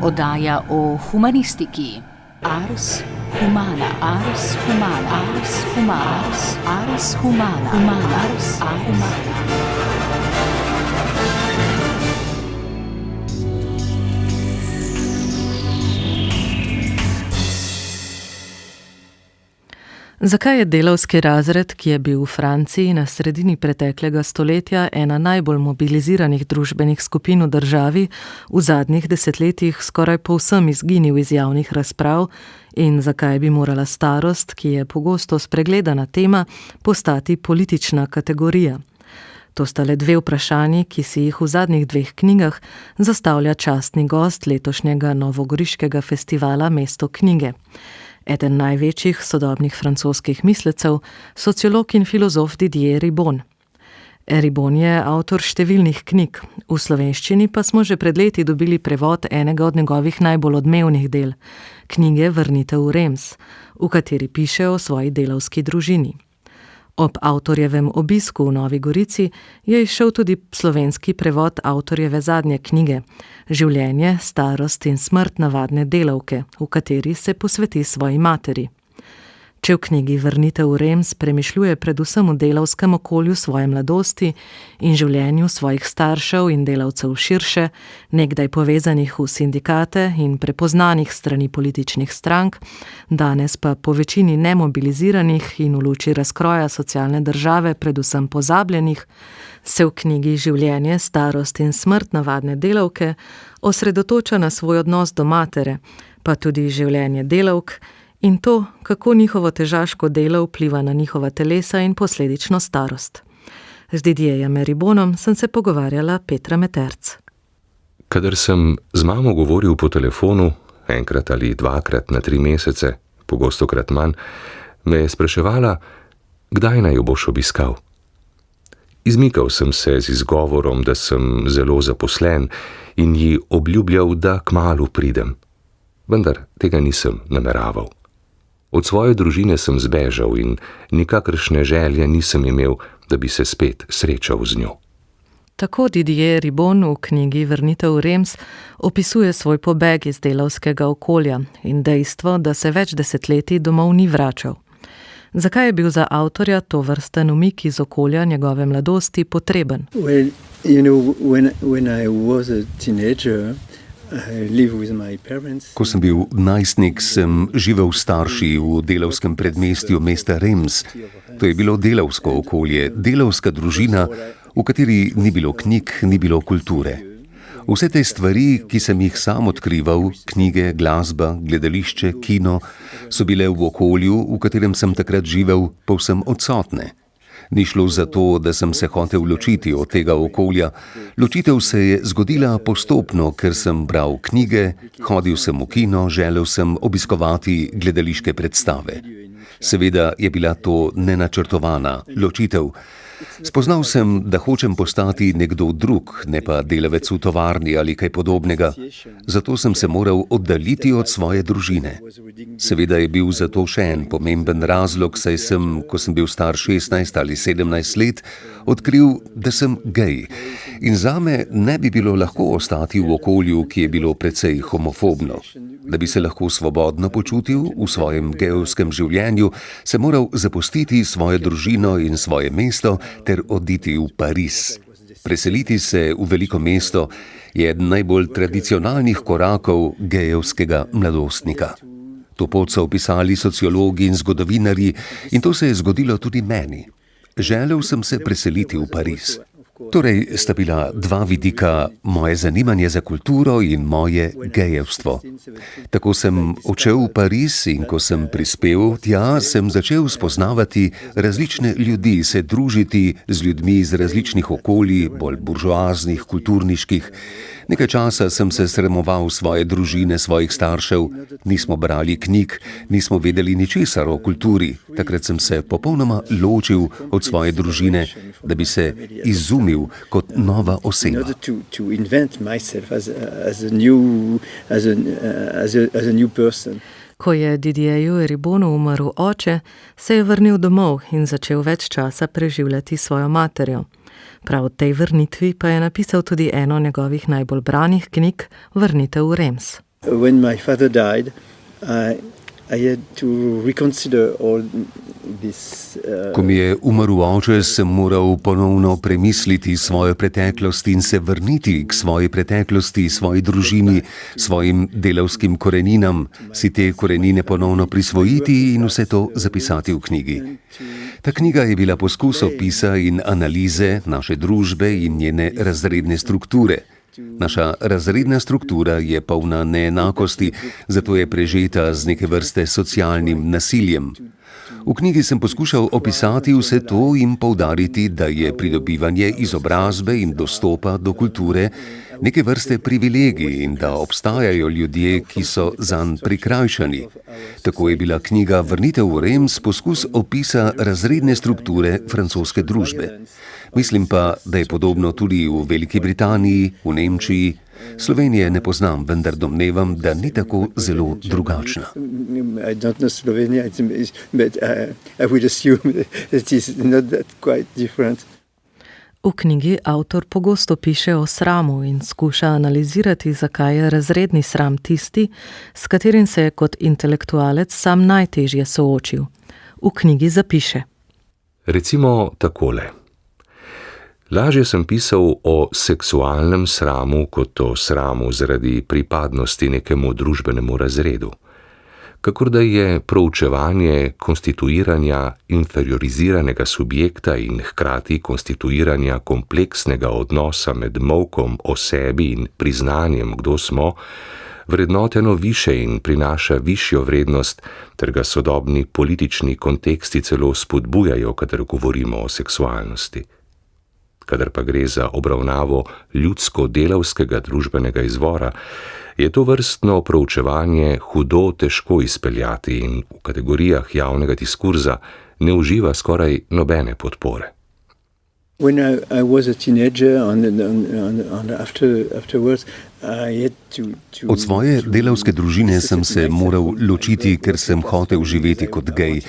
Oddaja o humanistiki. Ars humana, ars humana, ars humana, ars humana, ars humana. Zakaj je delavski razred, ki je bil v Franciji na sredini preteklega stoletja ena najbolj mobiliziranih družbenih skupin v državi, v zadnjih desetletjih skoraj povsem izginil iz javnih razprav in zakaj bi morala starost, ki je pogosto spregledana tema, postati politična kategorija? To sta le dve vprašanji, ki si jih v zadnjih dveh knjigah zastavlja častni gost letošnjega novogoriškega festivala Mesto knjige. Eden največjih sodobnih francoskih mislecev, sociolog in filozof Didier Ribon. Ribon je avtor številnih knjig, v slovenščini pa smo že pred leti dobili prevod enega od njegovih najbolj odmevnih del, knjige Vrnitev v Reims, v kateri piše o svoji delavski družini. Ob avtorjevem obisku v Novi Gorici je izšel tudi slovenski prevod avtorjeve zadnje knjige Življenje, starost in smrt navadne delavke, v kateri se posveti svoji materi. Če v knjigi Vrnitev v Reims premišljuje predvsem v delavskem okolju svoje mladosti in življenju svojih staršev in delavcev širše, nekdaj povezanih v sindikate in prepoznanih strani političnih strank, danes pa po večini nemobiliziranih in v luči razkroja socialne države predvsem pozabljenih, se v knjigi Življenje, starost in smrt navadne delavke osredotoča na svoj odnos do matere, pa tudi življenje delavk, in to, kako njihovo težaško delo vpliva na njihova telesa in posledično starost. Z Didierjem Ribonom sem se pogovarjala Petra Meterc. Kadar sem z mamo govoril po telefonu, enkrat ali dvakrat na 3 mesece, pogostokrat manj, me je spraševala, kdaj naj jo boš obiskal. Izmikal sem se z izgovorom, da sem zelo zaposlen in ji obljubljal, da kmalu pridem. Vendar tega nisem nameraval. Od svoje družine sem zbežal in nikakršne želje nisem imel, da bi se spet srečal z njo. Tako Didier Ribon v knjigi Vrnitev v Reims opisuje svoj pobeg iz delavskega okolja in dejstvo, da se več desetletij domov ni vračal. Zakaj je bil za avtorja tovrsten umik iz okolja njegove mladosti potreben? Well, when I was a teenager, Ko sem bil najstnik, sem živel s starši v delavskem predmestju mesta Reims. To je bilo delavsko okolje, delavska družina, v kateri ni bilo knjig, ni bilo kulture. Vse te stvari, ki sem jih sam odkrival, knjige, glasba, gledališče, kino, so bile v okolju, v katerem sem takrat živel, povsem odsotne. Ni šlo za to, da sem se hotel ločiti od tega okolja. Ločitev se je zgodila postopno, ker sem bral knjige, hodil sem v kino, želel sem obiskovati gledališke predstave. Seveda je bila to nenačrtovana ločitev. Spoznal sem, da hočem postati nekdo drug, ne pa delavec v tovarni ali kaj podobnega. Zato sem se moral oddaljiti od svoje družine. Seveda je bil za to še en pomemben razlog, saj sem, ko sem bil star 16 ali 17 let, odkril, da sem gej. In zame ne bi bilo lahko ostati v okolju, ki je bilo precej homofobno. Da bi se lahko svobodno počutil v svojem gejevskem življenju, sem moral zapustiti svojo družino in svoje mesto ter oditi v Pariz. Preseliti se v veliko mesto je eden najbolj tradicionalnih korakov gejevskega mladostnika. To pot so opisali sociologi in zgodovinarji in to se je zgodilo tudi meni. Želel sem se preseliti v Pariz. Torej sta bila dva vidika, moje zanimanje za kulturo in moje gejevstvo. Tako sem odšel v Pariz in ko sem prispel tja, sem začel spoznavati različne ljudi, se družiti z ljudmi iz različnih okolij, bolj buržoaznih, kulturniških. Nekaj časa sem se sramoval svoje družine, svojih staršev, nismo brali knjig, nismo vedeli ničesar o kulturi. Takrat sem se popolnoma ločil od svoje družine, da bi se izumil kot nova oseba. Ko je Didierju Ribonu umrl oče, se je vrnil domov in začel več časa preživljati svojo materjo. Prav v tej vrnitvi pa je napisal tudi eno njegovih najbolj branih knjig Vrnitev v Reims. When my father died, I had to reconsider all this. Ko mi je umrl oče, sem moral ponovno premisliti svojo preteklost in se vrniti k svoji preteklosti, svoji družini, svojim delavskim koreninam, si te korenine ponovno prisvojiti in vse to zapisati v knjigi. Ta knjiga je bila poskus opisa in analize naše družbe in njene razredne strukture. Naša razredna struktura je polna neenakosti, zato je prežeta z neke vrste socialnim nasiljem. V knjigi sem poskušal opisati vse to in poudariti, da je pridobivanje izobrazbe in dostopa do kulture neke vrste privilegij in da obstajajo ljudje, ki so zanj prikrajšani. Tako je bila knjiga Vrnitev v Reims poskus opisa razredne strukture francoske družbe. Mislim pa, da je podobno tudi v Veliki Britaniji, v Nemčiji. Slovenije ne poznam, vendar domnevam, da ni tako zelo drugačna. I don't know Slovenia, but I would assume that it is not that quite different. V knjigi avtor pogosto piše o sramu in skuša analizirati, zakaj je razredni sram tisti, s katerim se je kot intelektualec sam najtežje soočil. V knjigi zapiše: Recimo takole. Lažje sem pisal o seksualnem sramu kot o sramu zaradi pripadnosti nekemu družbenemu razredu. Kakor da je proučevanje konstituiranja inferioriziranega subjekta in hkrati konstituiranja kompleksnega odnosa med molkom o sebi in priznanjem, kdo smo, vrednoteno više in prinaša višjo vrednost, ter ga sodobni politični konteksti celo spodbujajo, kadar govorimo o seksualnosti. Kadar pa gre za obravnavo ljudsko-delavskega družbenega izvora, je to vrstno proučevanje hudo težko izpeljati in v kategorijah javnega diskurza ne uživa skoraj nobene podpore. When I was a teenager, afterwards, I had to. Od svoje delavske družine sem se moral ločiti, ker sem hotel živeti kot gej.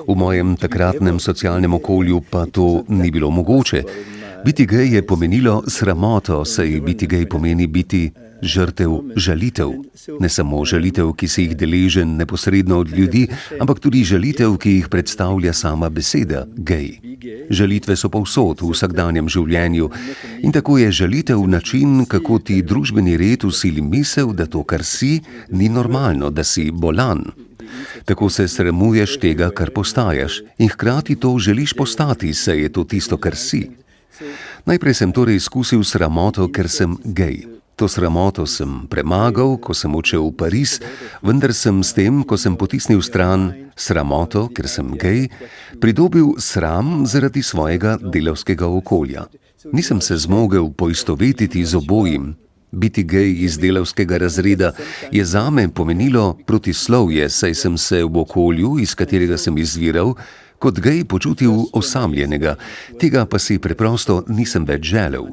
V mojem takratnem socialnem okolju pa to ni bilo mogoče. Biti gej je pomenilo sramoto, saj biti gej pomeni biti žrtev žalitev. Ne samo žalitev, ki se jih deležen neposredno od ljudi, ampak tudi žalitev, ki jih predstavlja sama beseda gej. Žalitve so povsod v vsakdanjem življenju in tako je žalitev način, kako ti družbeni red vsili misel, da to, kar si, ni normalno, da si bolan. Tako se sramuješ tega, kar postajaš, in hkrati to želiš postati, saj je to tisto, kar si. Najprej sem torej izkusil sramoto, ker sem gej. To sramoto sem premagal, ko sem odšel v Pariz, vendar sem s tem, ko sem potisnil stran sramoto, ker sem gej, pridobil sram zaradi svojega delavskega okolja. Nisem se zmogel poistovetiti z obojim. Biti gej iz delavskega razreda je zame pomenilo protislovje, saj sem se v okolju, iz katerega sem izviral, kot gej počutil osamljenega, tega pa si preprosto nisem več želel.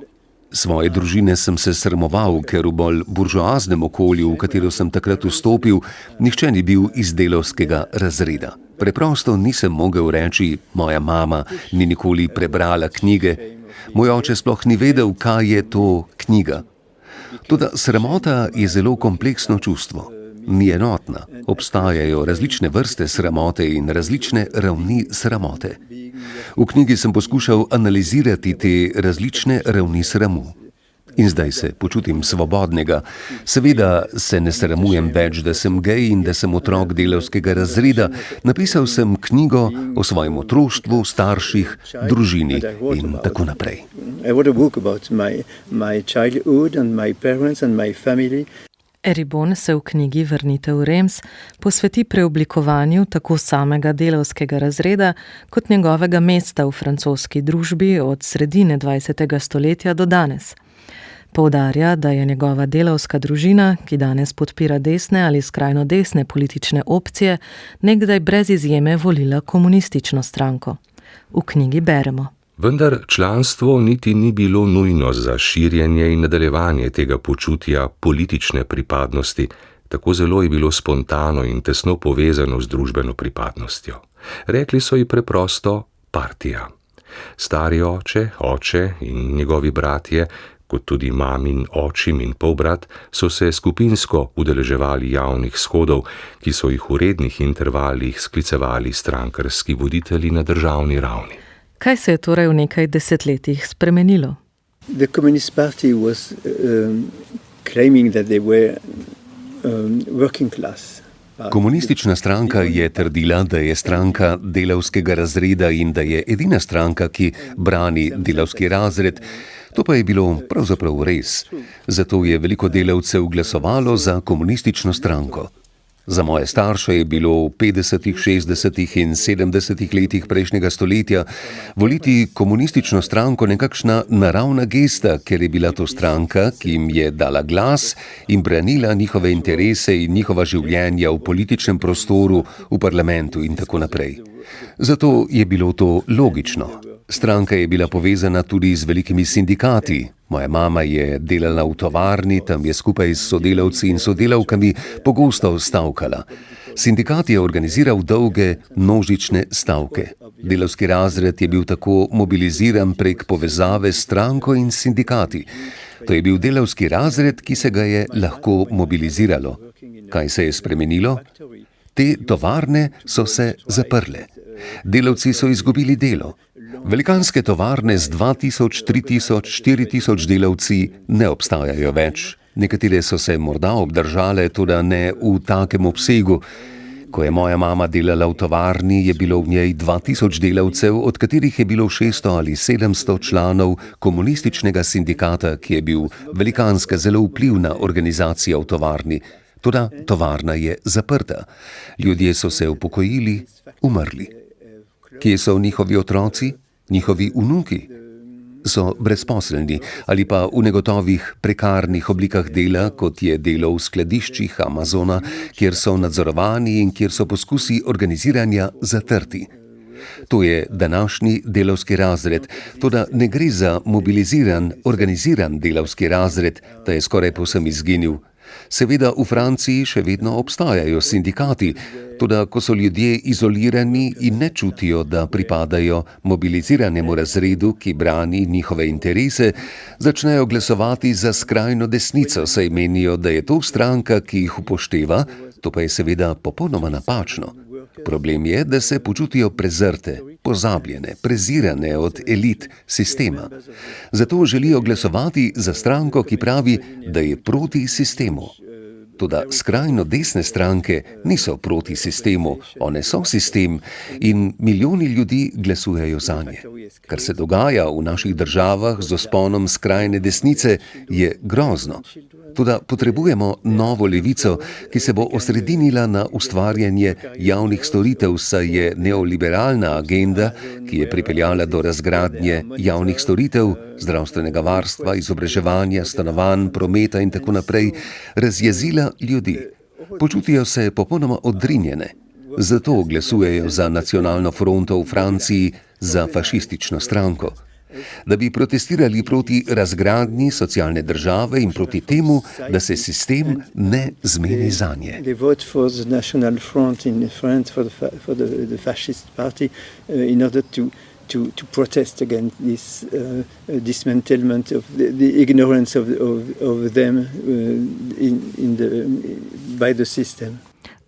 Svoje družine sem se sramoval, ker v bolj buržoaznem okolju, v katero sem takrat vstopil, nihče ni bil iz delavskega razreda. Preprosto nisem mogel reči, moja mama ni nikoli prebrala knjige, moj oče sploh ni vedel, kaj je to knjiga. Toda sramota je zelo kompleksno čustvo. Ni enotna. Obstajajo različne vrste sramote in različne ravni sramote. V knjigi sem poskušal analizirati te različne ravni sramu. In zdaj se počutim svobodnega. Seveda se ne sramujem več, da sem gej in da sem otrok delavskega razreda. Napisal sem knjigo o svojem otroštvu, starših, družini in tako naprej. I wrote a book about my childhood and my parents and my family. Eribon se v knjigi Vrnitev v Reims posveti preoblikovanju tako samega delavskega razreda kot njegovega mesta v francoski družbi od sredine 20. stoletja do danes. Poudarja, da je njegova delavska družina, ki danes podpira desne ali skrajno desne politične opcije, nekdaj brez izjeme volila komunistično stranko. V knjigi beremo: Vendar članstvo niti ni bilo nujno za širjenje in nadaljevanje tega počutja politične pripadnosti, tako zelo je bilo spontano in tesno povezano z družbeno pripadnostjo. Rekli so ji preprosto partija. Stari oče in njegovi bratje, kot tudi mamin, očim in polbrat, so se skupinsko udeleževali javnih shodov, ki so jih v rednih intervalih sklicevali strankarski voditelji na državni ravni. Kaj se je torej v nekaj desetletjih spremenilo? The Communist Party was claiming that they were working class. Komunistična stranka je trdila, da je stranka delavskega razreda in da je edina stranka, ki brani delavski razred. To pa je bilo pravzaprav res. Zato je veliko delavcev glasovalo za komunistično stranko. Za moje starše je bilo v 50., 60. in 70. letih prejšnjega stoletja voliti komunistično stranko nekakšna naravna gesta, ker je bila to stranka, ki jim je dala glas in branila njihove interese in njihova življenja v političnem prostoru, v parlamentu in tako naprej. Zato je bilo to logično. Stranka je bila povezana tudi z velikimi sindikati. Moja mama je delala v tovarni, tam je skupaj s sodelavci in sodelavkami pogosto stavkala. Sindikat je organiziral dolge množične stavke. Delavski razred je bil tako mobiliziran prek povezave s stranko in sindikati. To je bil delavski razred, ki se ga je lahko mobiliziralo. Kaj se je spremenilo? Te tovarne so se zaprle. Delavci so izgubili delo. Velikanske tovarne z 2000, 3000, 4000 delavci ne obstajajo več. Nekatere so se morda obdržale, tudi ne v takem obsegu. Ko je moja mama delala v tovarni, je bilo v njej 2000 delavcev, od katerih je bilo 600 ali 700 članov komunističnega sindikata, ki je bil velikanska, zelo vplivna organizacija v tovarni. Toda tovarna je zaprta. Ljudje so se upokojili, umrli. Kje so njihovi otroci, njihovi vnuki? So brezposelni ali pa v negotovih prekarnih oblikah dela, kot je delo v skladiščih Amazona, kjer so nadzorovani in kjer so poskusi organiziranja zatrti. To je današnji delavski razred, toda ne gre za mobiliziran, organiziran delavski razred, ta je skoraj povsem izginil. Seveda v Franciji še vedno obstajajo sindikati, toda ko so ljudje izolirani in ne čutijo, da pripadajo mobiliziranemu razredu, ki brani njihove interese, začnejo glasovati za skrajno desnico, saj menijo, da je to stranka, ki jih upošteva, to pa je seveda popolnoma napačno. Problem je, da se počutijo prezrte, pozabljene, prezirane od elit sistema. Zato želijo glasovati za stranko, ki pravi, da je proti sistemu. Toda skrajno desne stranke niso proti sistemu, one so sistem in milijoni ljudi glasujejo zanje. Kar se dogaja v naših državah z vzponom skrajne desnice, je grozno. Toda potrebujemo novo levico, ki se bo osredinila na ustvarjanje javnih storitev, saj je neoliberalna agenda, ki je pripeljala do razgradnje javnih storitev, zdravstvenega varstva, izobraževanja, stanovanj, prometa in tako naprej, razjezila ljudi. Počutijo se popolnoma odrinjene. Zato glasujejo za nacionalno fronto v Franciji, za fašistično stranko. Da bi protestirali proti razgradnji socialne države in proti temu, da se sistem ne zmeni zanje. They vote for the National Front in France, for the fascist party, in order to protest against this dismantlement of the ignorance of them by the system.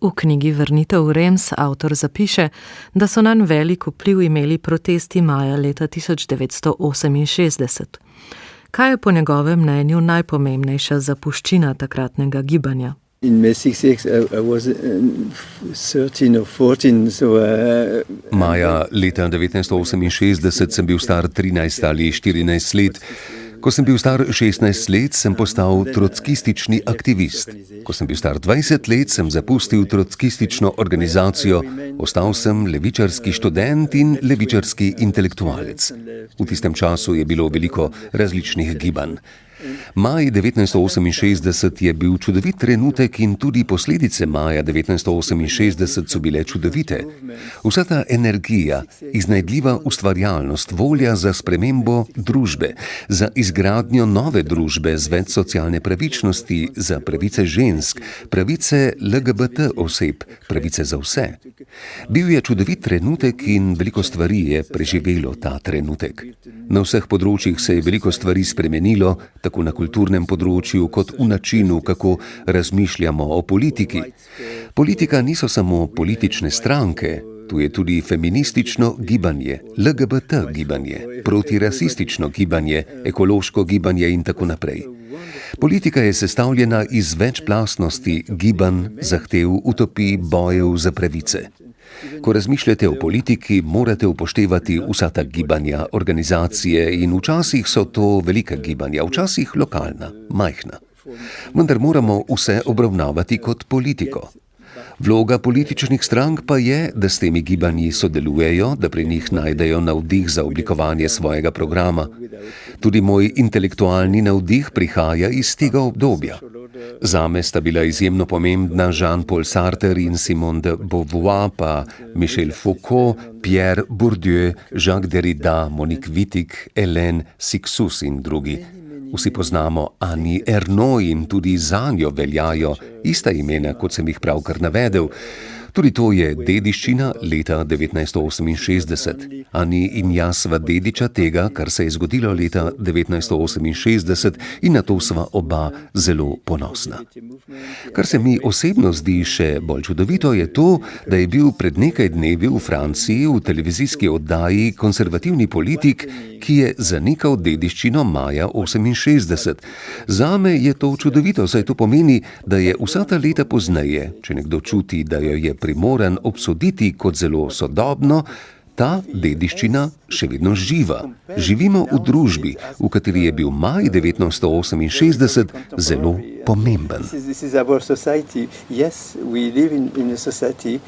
V knjigi Vrnitev v Reims avtor zapiše, da so nanj velik vpliv imeli protesti maja leta 1968. Kaj je po njegovem mnenju najpomembnejša zapuščina takratnega gibanja? In May 66 I was 13 or 14, so Maja leta 1968 sem bil star 13 ali 14 let. Ko sem bil star 16 let, sem postal trotskistični aktivist. Ko sem bil star 20 let, sem zapustil trotskistično organizacijo, ostal sem levičarski študent in levičarski intelektualec. V tistem času je bilo veliko različnih gibanj. Maj 1968 je bil čudovit trenutek in tudi posledice maja 1968 so bile čudovite. Vsa ta energija, iznajdljiva ustvarjalnost, volja za spremembo družbe, za izgradnjo nove družbe z več socialne pravičnosti, za pravice žensk, pravice LGBT oseb, pravice za vse. Bil je čudovit trenutek in veliko stvari je preživelo ta trenutek. Na vseh področjih se je veliko stvari spremenilo, tako tako na kulturnem področju, kot v načinu, kako razmišljamo o politiki. Politika niso samo politične stranke, tu je tudi feministično gibanje, LGBT gibanje, protirasistično gibanje, ekološko gibanje in tako naprej. Politika je sestavljena iz večplastnosti gibanj, zahtev, utopij, bojev za pravice. Ko razmišljate o politiki, morate upoštevati vsa ta gibanja, organizacije in včasih so to velika gibanja, včasih lokalna, majhna. Vendar moramo vse obravnavati kot politiko. Vloga političnih strank pa je, da s temi gibanji sodelujejo, da pri njih najdejo navdih za oblikovanje svojega programa. Tudi moj intelektualni navdih prihaja iz tega obdobja. Zame sta bila izjemno pomembna Jean-Paul Sartre in Simone de Beauvoir, pa Michel Foucault, Pierre Bourdieu, Jacques Derrida, Monique Wittig, Hélène Cixous in drugi. Vsi poznamo Annie Ernaux in tudi zanjo veljajo ista imena, kot sem jih pravkar navedel. Tudi to je dediščina leta 1968. Annie in jaz sva dediča tega, kar se je zgodilo leta 1968 in na to sva oba zelo ponosna. Kar se mi osebno zdi še bolj čudovito je to, da je bil pred nekaj dnevi v Franciji v televizijski oddaji konservativni politik, ki je zanikal dediščino maja 68. Zame je to čudovito, saj to pomeni, da je vsa ta leta pozneje, če nekdo čuti, da jo je primoran obsoditi kot zelo sodobno, ta dediščina še vedno živa. Živimo v družbi, v kateri je bil maj 1968 zelo pomemben. This is our society. Yes, we live in a society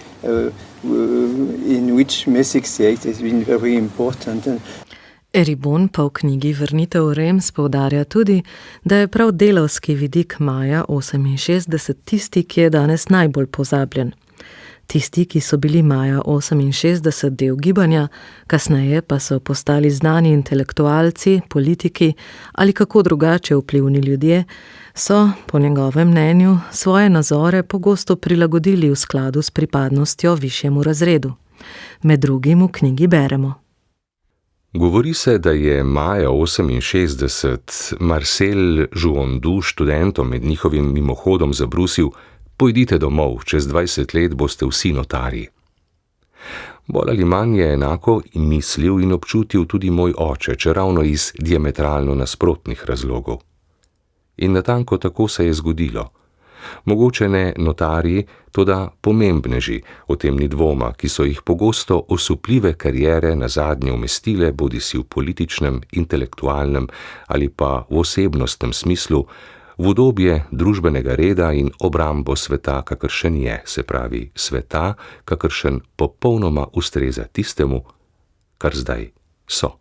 in which May 68 has been very important. Eribon pa v knjigi Vrnitev v Reims poudarja tudi, da je prav delavski vidik maja 68 tisti, ki je danes najbolj pozabljen. Tisti, ki so bili maja 68 del gibanja, kasneje pa so postali znani intelektualci, politiki ali kako drugače vplivni ljudje, so, po njegovem mnenju, svoje nazore pogosto prilagodili v skladu s pripadnostjo višjemu razredu. Med drugim v knjigi beremo. Govori se, da je maja 68 Marcel Jouandoux študentom med njihovim mimohodom zabrusil: pojdite domov, čez 20 let boste vsi notarji. Bolj ali manj je enako mislil in občutil tudi moj oče, čeravno iz diametralno nasprotnih razlogov. In natanko tako se je zgodilo. Mogoče ne notarji, toda pomembneži, o tem ni dvoma, ki so jih pogosto osupljive kariere nazadnje umestile bodisi v političnem, intelektualnem ali pa v osebnostnem smislu, v udobje družbenega reda in obrambo sveta, kakršen je, se pravi sveta, kakršen popolnoma ustreza tistemu, kar zdaj so.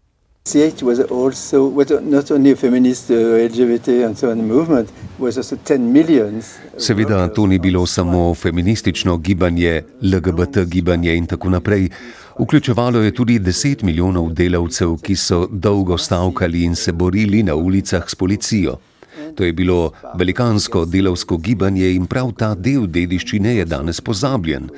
68 was not only a feminist LGBT and so on movement, was also 10 millions. Seveda to ni bilo samo feministično gibanje, LGBT gibanje in tako naprej. Vključevalo je tudi 10 milijonov delavcev, ki so dolgo stavkali in se borili na ulicah s policijo. To je bilo velikansko delavsko gibanje in prav ta del dediščine je danes pozabljen.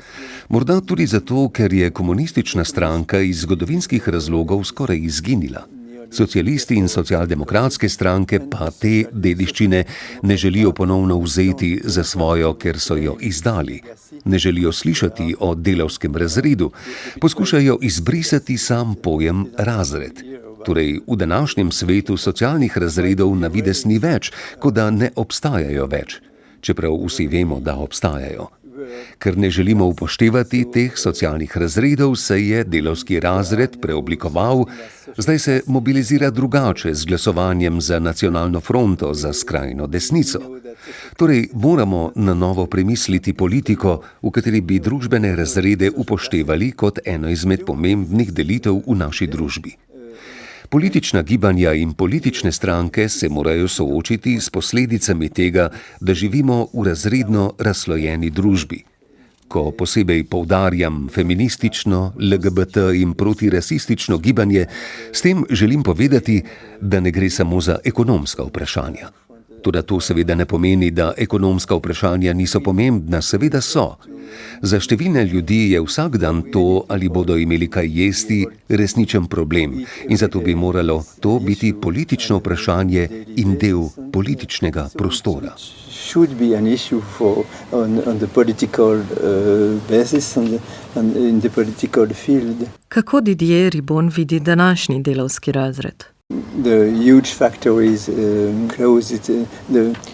Morda tudi zato, ker je komunistična stranka iz zgodovinskih razlogov skoraj izginila. Socialisti in socialdemokratske stranke pa te dediščine ne želijo ponovno vzeti za svojo, ker so jo izdali. Ne želijo slišati o delavskem razredu, poskušajo izbrisati sam pojem razred. Torej, v današnjem svetu socialnih razredov na videz ni več, kot da ne obstajajo več, čeprav vsi vemo, da obstajajo. Ker ne želimo upoštevati teh socialnih razredov, se je delavski razred preoblikoval, zdaj se mobilizira drugače z glasovanjem za nacionalno fronto, za skrajno desnico. Torej, moramo na novo premisliti politiko, v kateri bi družbene razrede upoštevali kot eno izmed pomembnih delitev v naši družbi. Politična gibanja in politične stranke se morajo soočiti s posledicami tega, da živimo v razredno razslojeni družbi. Ko posebej poudarjam feministično, LGBT in protirasistično gibanje, s tem želim povedati, da ne gre samo za ekonomska vprašanja. Toda to seveda ne pomeni, da ekonomska vprašanja niso pomembna, seveda so. Za številne ljudi je vsak dan to, ali bodo imeli kaj jesti, resničen problem in zato bi moralo to biti politično vprašanje in del političnega prostora. Should be an issue on the political basis and in the political field. Kako Didier Ribon vidi današnji delavski razred? The huge factories closed,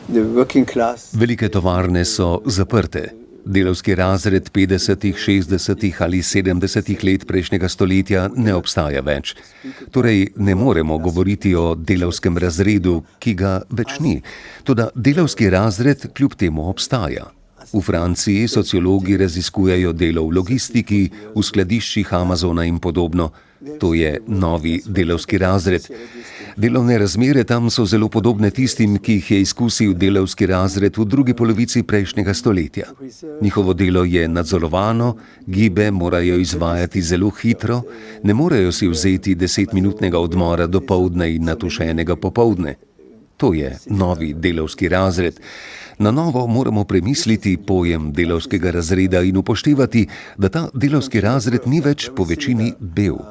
the working class. Velike tovarne so zaprte. Delavski razred 50., 60. ali 70. let prejšnjega stoletja ne obstaja več. Torej ne moremo govoriti o delavskem razredu, ki ga več ni. Toda delavski razred kljub temu obstaja. V Franciji sociologi raziskujejo delo v logistiki, v skladiščih Amazona in podobno. To je novi delavski razred. Delovne razmere tam so zelo podobne tistim, ki jih je izkusil delavski razred v drugi polovici prejšnjega stoletja. Njihovo delo je nadzorovano, gibe morajo izvajati zelo hitro, ne morejo si vzeti 10-minutnega odmora dopoldne in nato še enega popoldne. To je novi delavski razred. Na novo moramo premisliti pojem delavskega razreda in upoštevati, da ta delavski razred ni več po večini bel.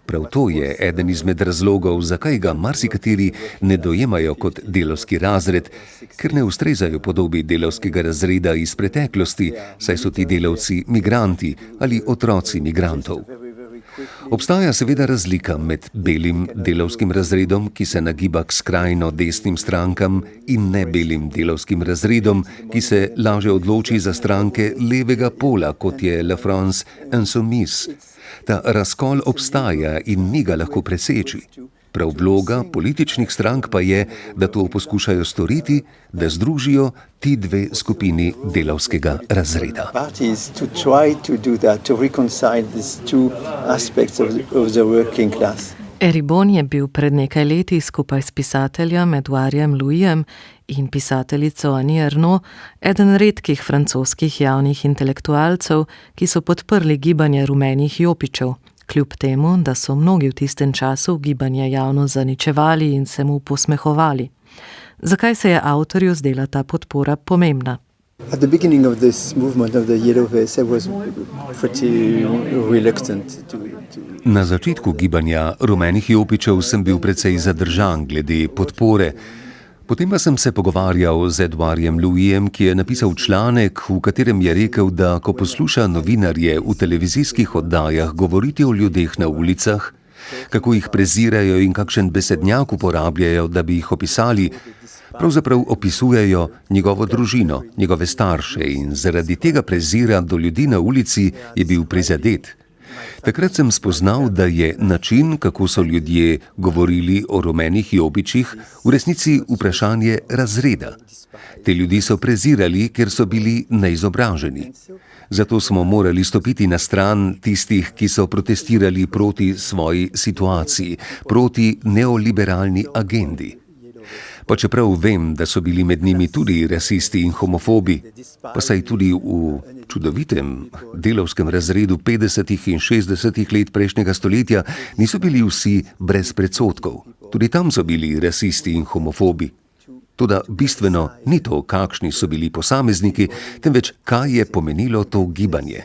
Prav to je eden izmed razlogov, zakaj ga marsikateri ne dojemajo kot delavski razred, ker ne ustrezajo podobi delavskega razreda iz preteklosti, saj so ti delavci migranti ali otroci migrantov. Obstaja seveda razlika med belim delavskim razredom, ki se nagiba k skrajno desnim strankam, in nebelim delavskim razredom, ki se lažje odloči za stranke levega pola, kot je La France Insoumise. Ta razkol obstaja in ni ga lahko preseči. Prav vloga političnih strank pa je, da to poskušajo storiti, da združijo ti dve skupini delavskega razreda. Ribon je bil pred nekaj leti skupaj s pisateljem Edouardom Louisom in pisateljico Annie Ernaux eden redkih francoskih javnih intelektualcev, ki so podprli gibanje rumenih jopičev, kljub temu, da so mnogi v tistem času gibanje javno zaničevali in se mu posmehovali. Zakaj se je avtorju zdela ta podpora pomembna? At the beginning of this movement of the Yellow Vest, I was pretty reluctant to... Na začetku gibanja rumenih jopičev sem bil precej zadržan glede podpore. Potem pa sem se pogovarjal z Edouardom Louisom, ki je napisal članek, v katerem je rekel, da ko posluša novinarje v televizijskih oddajah govoriti o ljudeh na ulicah, kako jih prezirajo in kakšen besednjak uporabljajo, da bi jih opisali, pravzaprav opisujejo njegovo družino, njegove starše in zaradi tega prezira do ljudi na ulici je bil prizadet. Takrat sem spoznal, da je način, kako so ljudje govorili o rumenih jopičih, v resnici vprašanje razreda. Te ljudi so prezirali, ker so bili neizobraženi. Zato smo morali stopiti na stran tistih, ki so protestirali proti svoji situaciji, proti neoliberalni agendi. Pa čeprav vem, da so bili med njimi tudi rasisti in homofobi, pa saj tudi v čudovitem delavskem razredu 50. in 60. let prejšnjega stoletja niso bili vsi brez predsodkov. Tudi tam so bili rasisti in homofobi. Toda bistveno ni to, kakšni so bili posamezniki, temveč kaj je pomenilo to gibanje.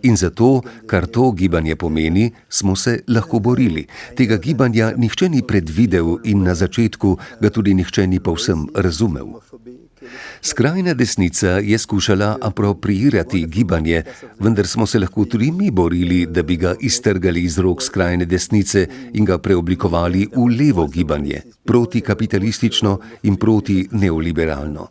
In zato, kar to gibanje pomeni, smo se lahko borili. Tega gibanja nihče ni predvidel in na začetku ga tudi nihče ni povsem razumel. Skrajna desnica je skušala apropriirati gibanje, vendar smo se lahko tudi mi borili, da bi ga iztrgali iz rok skrajne desnice in ga preoblikovali v levo gibanje, protikapitalistično in proti neoliberalno.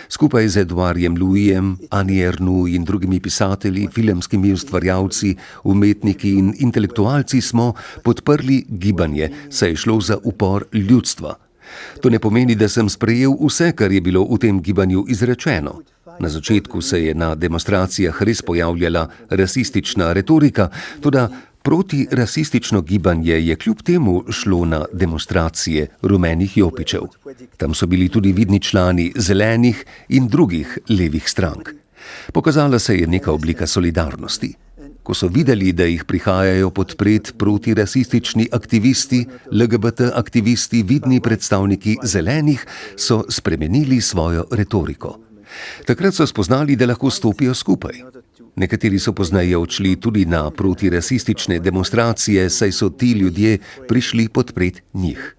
Skupaj z Edouardom Louisom, Annie Ernaux in drugimi pisatelji, filmskimi ustvarjalci, umetniki in intelektualci smo podprli gibanje, saj je šlo za upor ljudstva. To ne pomeni, da sem sprejel vse, kar je bilo v tem gibanju izrečeno. Na začetku se je na demonstracijah res pojavljala rasistična retorika, toda protirasistično gibanje je kljub temu šlo na demonstracije rumenih jopičev. Tam so bili tudi vidni člani zelenih in drugih levih strank. Pokazala se je neka oblika solidarnosti. Ko so videli, da jih prihajajo podpret protirasistični aktivisti, LGBT aktivisti, vidni predstavniki zelenih, so spremenili svojo retoriko. Takrat so spoznali, da lahko stopijo skupaj. Nekateri so pozneje odšli tudi na protirasistične demonstracije, saj so ti ljudje prišli podpreti njih.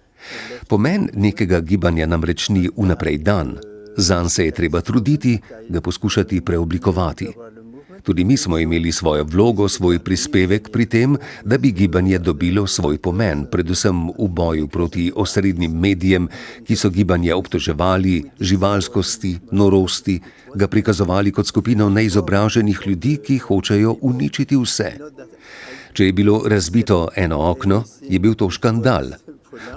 Pomen nekega gibanja namreč ni vnaprej dan. Zanj se je treba truditi, ga poskušati preoblikovati. Tudi mi smo imeli svojo vlogo, svoj prispevek pri tem, da bi gibanje dobilo svoj pomen, predvsem v boju proti osrednjim medijem, ki so gibanje obtoževali živalskosti, norosti, ga prikazovali kot skupino neizobraženih ljudi, ki hočejo uničiti vse. Če je bilo razbito eno okno, je bil to škandal.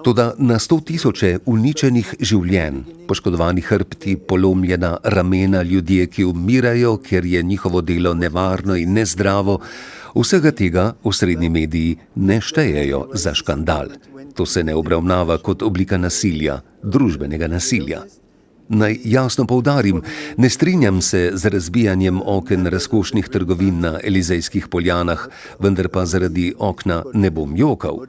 Toda na 100.000 uničenih življenj, poškodovani hrbti, polomljena ramena, ljudje, ki umirajo, ker je njihovo delo nevarno in nezdravo, vsega tega osrednji mediji ne štejejo za škandal. To se ne obravnava kot oblika nasilja, družbenega nasilja. Naj jasno poudarim, ne strinjam se z razbijanjem oken razkošnih trgovin na Elizejskih poljanah, vendar pa zaradi okna ne bom jokal.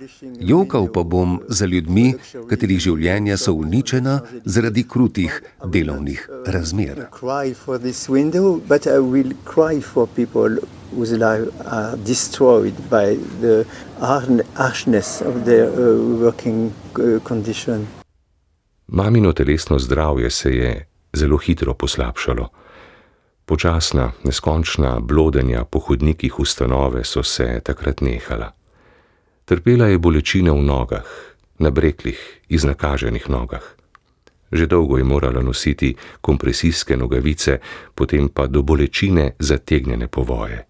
Jokal pa bom za ljudmi, katerih življenja so uničena zaradi krutih delovnih razmer. Whose lives are destroyed by the harshness of their working condition. Mamino telesno zdravje se je zelo hitro poslabšalo. Počasna, neskončna blodenja po hodnikih ustanove so se takrat nehala. Trpela je bolečine v nogah, na breklih, iznakaženih nogah. Že dolgo je morala nositi kompresijske nogavice, potem pa do bolečine zategnjene povoje.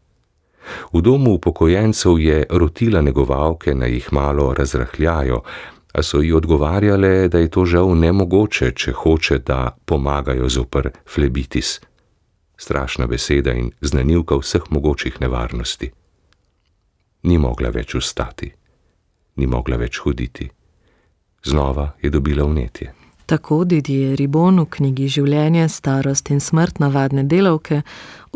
V domu upokojencev je rotila negovalke, naj jih malo razrahljajo, a so ji odgovarjale, da je to žal nemogoče, če hoče, da pomagajo zoper flebitis. Strašna beseda in znanilka vseh mogočih nevarnosti. Ni mogla več vstati, ni mogla več hoditi. Znova je dobila vnetje. Tako Didier Ribon v knjigi Življenje, starost in smrt navadne delavke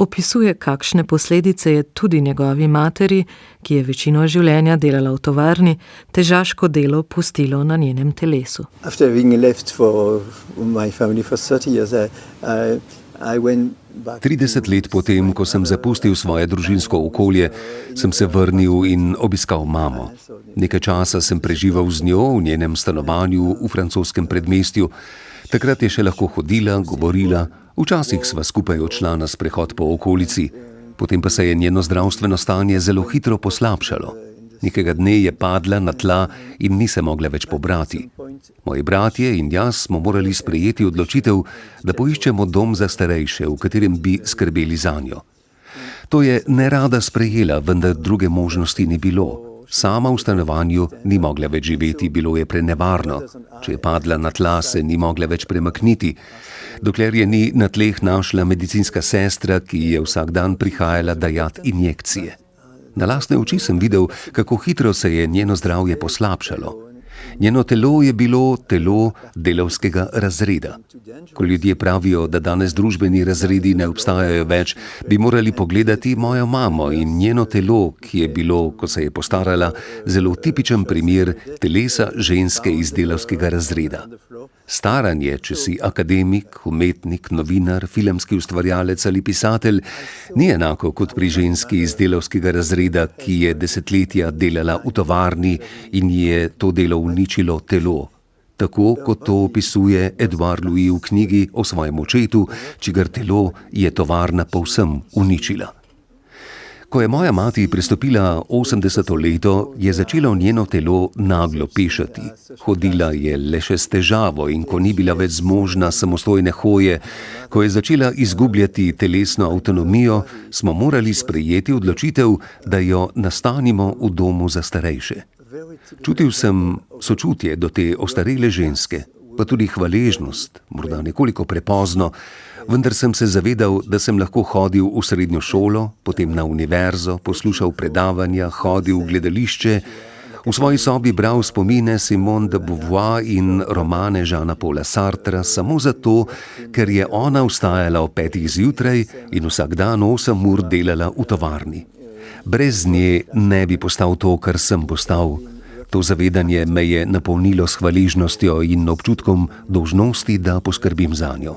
opisuje, kakšne posledice je tudi njegovi materi, ki je večino življenja delala v tovarni, težaško delo pustilo na njenem telesu. After having left for my family for 30 years, I went back. 30 let potem, ko sem zapustil svoje družinsko okolje, sem se vrnil in obiskal mamo. Nekaj časa sem preživel z njo v njenem stanovanju v francoskem predmestju. Takrat je še lahko hodila, govorila, včasih sva skupaj odšla na sprehod po okolici, potem pa se je njeno zdravstveno stanje zelo hitro poslabšalo. Nekega dne je padla na tla in ni se mogla več pobrati. Moji bratje in jaz smo morali sprejeti odločitev, da poiščemo dom za starejše, v katerem bi skrbeli zanjo. To je nerada sprejela, vendar druge možnosti ni bilo. Sama v stanovanju ni mogla več živeti, bilo je prenevarno. Če je padla na tla, se ni mogla več premakniti. Dokler je ni na tleh našla medicinska sestra, ki je vsak dan prihajala dajat injekcije. Na lastne oči sem videl, kako hitro se je njeno zdravje poslabšalo. Njeno telo je bilo telo delavskega razreda. Ko ljudje pravijo, da danes družbeni razredi ne obstajajo več, bi morali pogledati mojo mamo in njeno telo, ki je bilo, ko se je postarala, zelo tipičen primer telesa ženske iz delavskega razreda. Staranje, če si akademik, umetnik, novinar, filmski ustvarjalec ali pisatelj, ni enako kot pri ženski iz delavskega razreda, ki je desetletja delala v tovarni in je to delo uničilo telo. Tako kot to opisuje Edouard Louis v knjigi o svojem očetu, čigar telo je tovarna povsem uničila. Ko je moja mati prestopila 80. leto, je začelo njeno telo naglo pešati. Hodila je le še s težavo in ko ni bila več zmožna samostojne hoje, ko je začela izgubljati telesno avtonomijo, smo morali sprejeti odločitev, da jo nastanimo v domu za starejše. Čutil sem sočutje do te ostarele ženske, pa tudi hvaležnost, morda nekoliko prepozno, vendar sem se zavedal, da sem lahko hodil v srednjo šolo, potem na univerzo, poslušal predavanja, hodil v gledališče, v svoji sobi bral spomine Simone de Beauvoir in romane Jeana Paula Sartra samo zato, ker je ona vstajala ob 5. zjutraj in vsak dan 8 ur delala v tovarni. Brez nje ne bi postal to, kar sem postal. To zavedanje me je napolnilo s hvaležnostjo in občutkom dolžnosti, da poskrbim zanjo.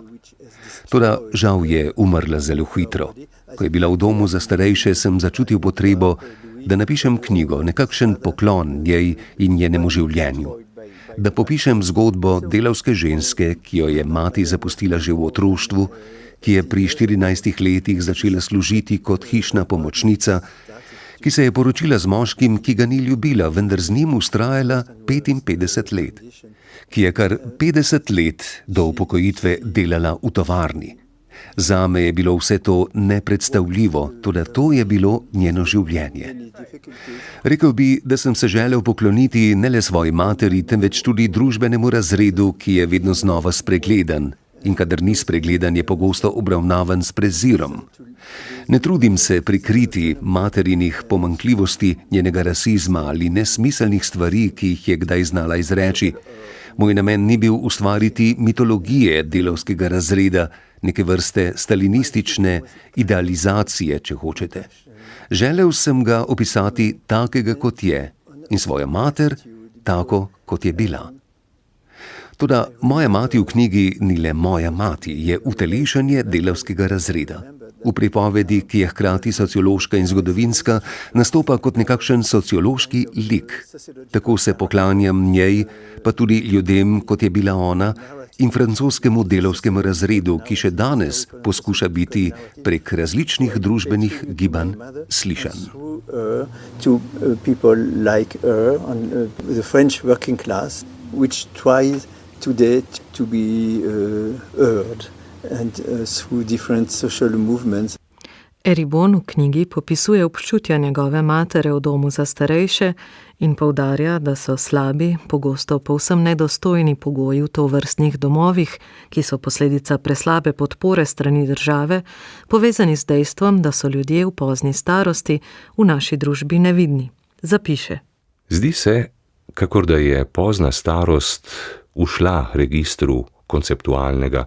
Toda žal je umrla zelo hitro. Ko je bila v domu za starejše, sem začutil potrebo, da napišem knjigo, nekakšen poklon njej in njenemu življenju. Da popišem zgodbo delavske ženske, ki jo je mati zapustila že v otroštvu, ki je pri 14 letih začela služiti kot hišna pomočnica, ki se je poročila z moškim, ki ga ni ljubila, vendar z njim vztrajala 55 let, ki je kar 50 let do upokojitve delala v tovarni. Zame je bilo vse to nepredstavljivo, toda to je bilo njeno življenje. Rekel bi, da sem se želel pokloniti ne le svoji materi, temveč tudi družbenemu razredu, ki je vedno znova spregledan in kadar ni spregledan, je pogosto obravnavan s prezirom. Ne trudim se prikriti materinih pomanjkljivosti, njenega rasizma ali nesmiselnih stvari, ki jih je kdaj znala izreči. Moj namen ni bil ustvariti mitologije delavskega razreda, neke vrste stalinistične idealizacije, če hočete. Želel sem ga opisati takega, kot je, in svojo mater tako, kot je bila. Toda moja mati v knjigi ni le moja mati, je utelešenje delavskega razreda. V pripovedi, ki je hkrati sociološka in zgodovinska, nastopa kot nekakšen sociološki lik. Tako se poklanjam njej, pa tudi ljudem, kot je bila ona, in francoskemu delavskemu razredu, ki še danes poskuša biti prek različnih družbenih gibanj slišan. Today to be heard and through different social movements. Eribon v knjigi popisuje občutja njegove matere v domu za starejše in poudarja, da so slabi, pogosto povsem nedostojni pogoji v tovrstnih domovih, ki so posledica preslabe podpore strani države, povezani z dejstvom, da so ljudje v pozni starosti v naši družbi nevidni. Zapiše. Zdi se, kakor da je pozna starost ušla registru konceptualnega,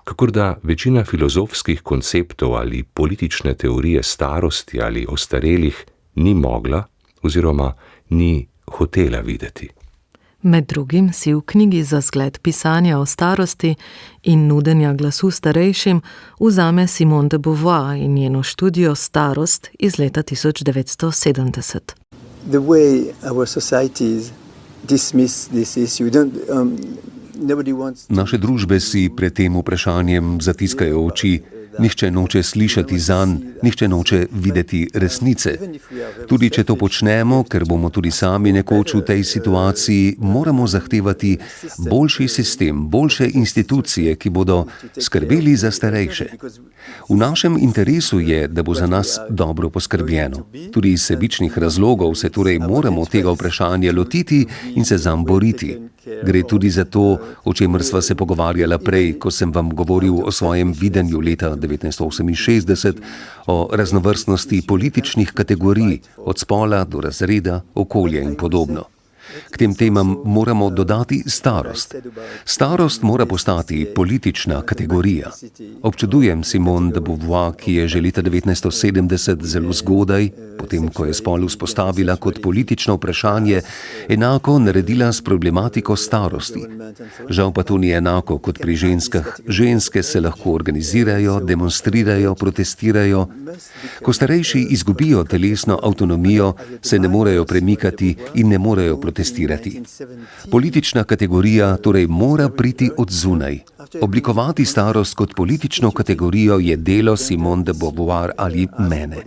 kakor da večina filozofskih konceptov ali politične teorije starosti ali ostarelih ni mogla oziroma ni hotela videti. Med drugim si v knjigi za zgled pisanja o starosti in nudenja glasu starejšim vzame Simone de Beauvoir in njeno študijo Starost iz leta 1970. The way our societies dismiss this issue. Naše družbe si pred tem vprašanjem zatiskajo oči, nihče noče slišati zanj, nihče noče videti resnice. Tudi če to počnemo, ker bomo tudi sami nekoč v tej situaciji, moramo zahtevati boljši sistem, boljše institucije, ki bodo skrbeli za starejše. V našem interesu je, da bo za nas dobro poskrbljeno. Tudi iz sebičnih razlogov se torej moramo tega vprašanja lotiti in se zanj boriti. Gre tudi za to, o čemer sva se pogovarjala prej, ko sem vam govoril o svojem videnju leta 1968, o raznovrstnosti političnih kategorij, od spola do razreda, okolja in podobno. K tem temam moramo dodati starost. Starost mora postati politična kategorija. Občudujem Simone de Beauvoir, ki je že leta 1970 zelo zgodaj, potem ko je spol vzpostavila kot politično vprašanje, enako naredila s problematiko starosti. Žal pa to ni enako kot pri ženskah. Ženske se lahko organizirajo, demonstrirajo, protestirajo. Ko starejši izgubijo telesno avtonomijo, se ne morejo premikati in ne morejo protestirati. Politična kategorija torej mora priti od zunaj. Oblikovati starost kot politično kategorijo je delo Simone de Beauvoir ali mene.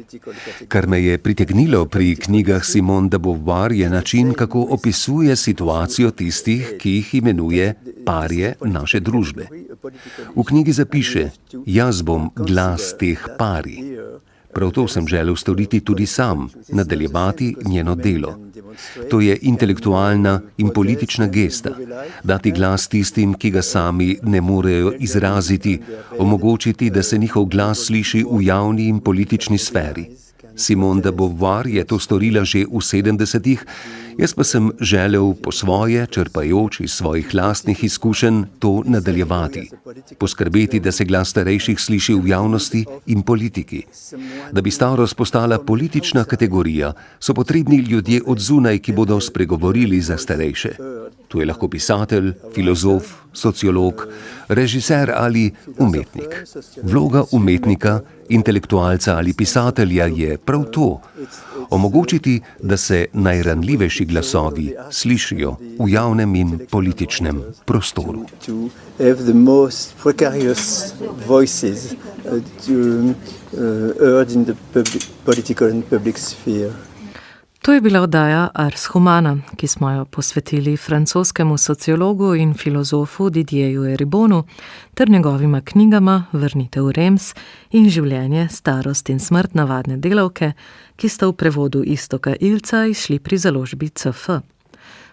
Kar me je pritegnilo pri knjigah Simone de Beauvoir je način, kako opisuje situacijo tistih, ki jih imenuje parje naše družbe. V knjigi zapiše: jaz bom glas teh parij. Prav to sem želel storiti tudi sam, nadaljevati njeno delo. To je intelektualna in politična gesta, dati glas tistim, ki ga sami ne morejo izraziti, omogočiti, da se njihov glas sliši v javni in politični sferi. Simone de Beauvoir je to storila že v 70-ih, jaz pa sem želel po svoje, črpajoč iz svojih lastnih izkušenj, to nadaljevati. Poskrbeti, da se glas starejših sliši v javnosti in politiki. Da bi starost postala politična kategorija, so potrebni ljudje od zunaj, ki bodo spregovorili za starejše. To je lahko pisatelj, filozof, sociolog, režiser ali umetnik. Vloga umetnika, intelektualca ali pisatelja je prav to: omogočiti, da se najranljivejši glasovi slišijo v javnem in političnem prostoru. To je bila oddaja Ars Humana, ki smo jo posvetili francoskemu sociologu in filozofu Didierju Eribonu ter njegovima knjigama Vrnitev v Reims in Življenje, starost in smrt navadne delavke, ki sta v prevodu Iztoka Ilca izšli pri založbi CF.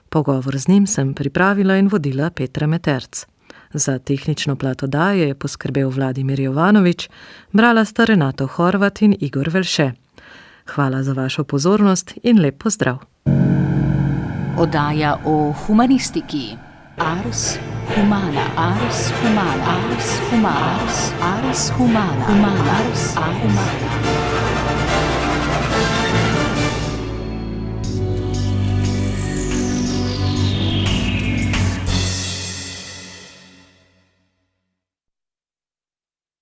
Pogovor z njim sem pripravila in vodila Petra Meterc. Za tehnično plat oddaje je poskrbel Vladimir Jovanovič, brala sta Renato Horvat in Igor Velše. Hvala za vašo pozornost in lep pozdrav. Oddaja o humanistiki. Ars Humana. Ars Humana. Ars Humana. Ars Humana. Ars Humana.